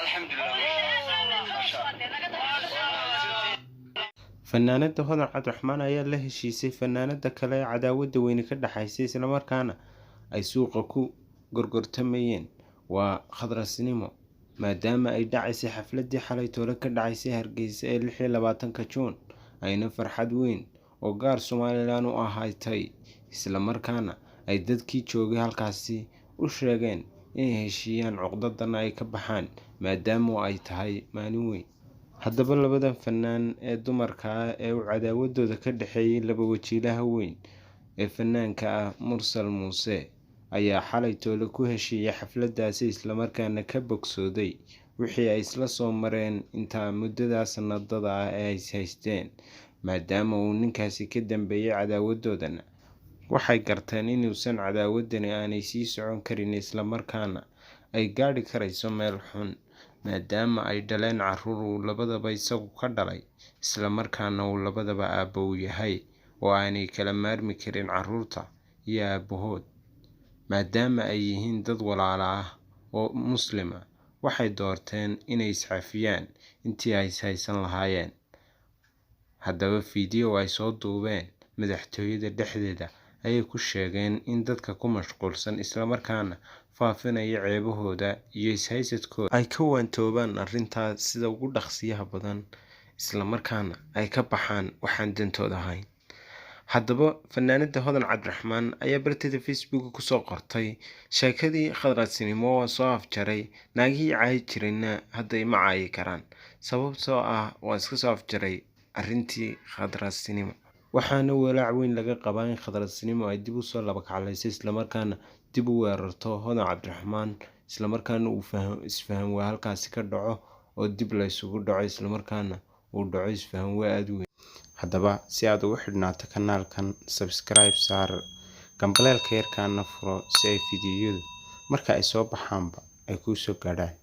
الحمد لله ما شاء الله. fanaanada hodan cabdiraxmaan ayaa la heshiisay fanaanada kale ee cadaawada weyne ka dhaxaysay islamarkaana ay suuqa ku gorgortamayeen waa khadrasnimo maadaama ay dhacaysay xafladii xalay toole ka dhacaysay Hargeysa ee 26 Juun ayna farxad weyn oo gaar Soomaaliland u ahaatay islamarkaana ay dadkii joogay halkaasi u sheegeen in heshiiyaan cuqdadana ay ka baxaan maadaama ay tahay maalin weyn. haddaba labadan fanaan ee dumarka ah ee uu cadaawadooda ka dhaxeeyay laba wajiilaha weyn ee fanaanka ah Mursal Muuse ayaa xalay toole ku heshiiyay xafladaasi islamarkaana ka bogsooday wixii ay isla soo mareen inta muddada sanadada ah ee ay haysteen maadaama uu ninkaasi ka dambeeyay cadaawadoodana waxay garteen inuusan cadaawadani aanay sii socon karin islamarkaana ay gaadhi karayso meel xun maadaama ay dhaleen caruur uu labadaba isagu ka dhalay islamarkaana uu labadaba aabbo u yahay oo aanay kala maarmi karin caruurta iyo aabbahood maadaama ay yihiin dad walaalo ah oo muslima waxay doorteen inay iscafiyaan intii ay haysan lahaayeen. haddaba fiideo ay soo duubeen madaxtooyada dhexdeeda ayay ku sheegeen in dadka ku mashquulsan islamarkaana faafinaya ceebahooda iyo ishaysadkooda ay ka waantoobaan arrintaas sida ugu dhaqsiyaha badan islamarkaana ay ka baxaan waxaan dantooda ahayn. haddaba fanaanada hodan cabdiraxmaan ayaa barteeda Facebook kusoo qortay sheekadii khadrasnimo waa soo afjaray naagihii caayi jirayna hadda ma caayi karaan sababtoo ah waa iska soo afjaray arrintii khadrasnimo waxaana walaac weyn laga qabaa in khadrasnimo ay dib u soo laba kaclaysay islamarkaana dib u weerarto hodan cabdiraxmaan islamarkaana uu isfahan waa halkaasi ka dhaco oo dib la isugu dhaco islamarkaana uu dhaco isfahan waa aad weyn. haddaba si aad ugu xidhnaato kanaalkan subscribe saar gambaleelka yarkaana furo si ay fiidiyoyadu marka ay soo baxaanba ay kuu soo gaadhaan.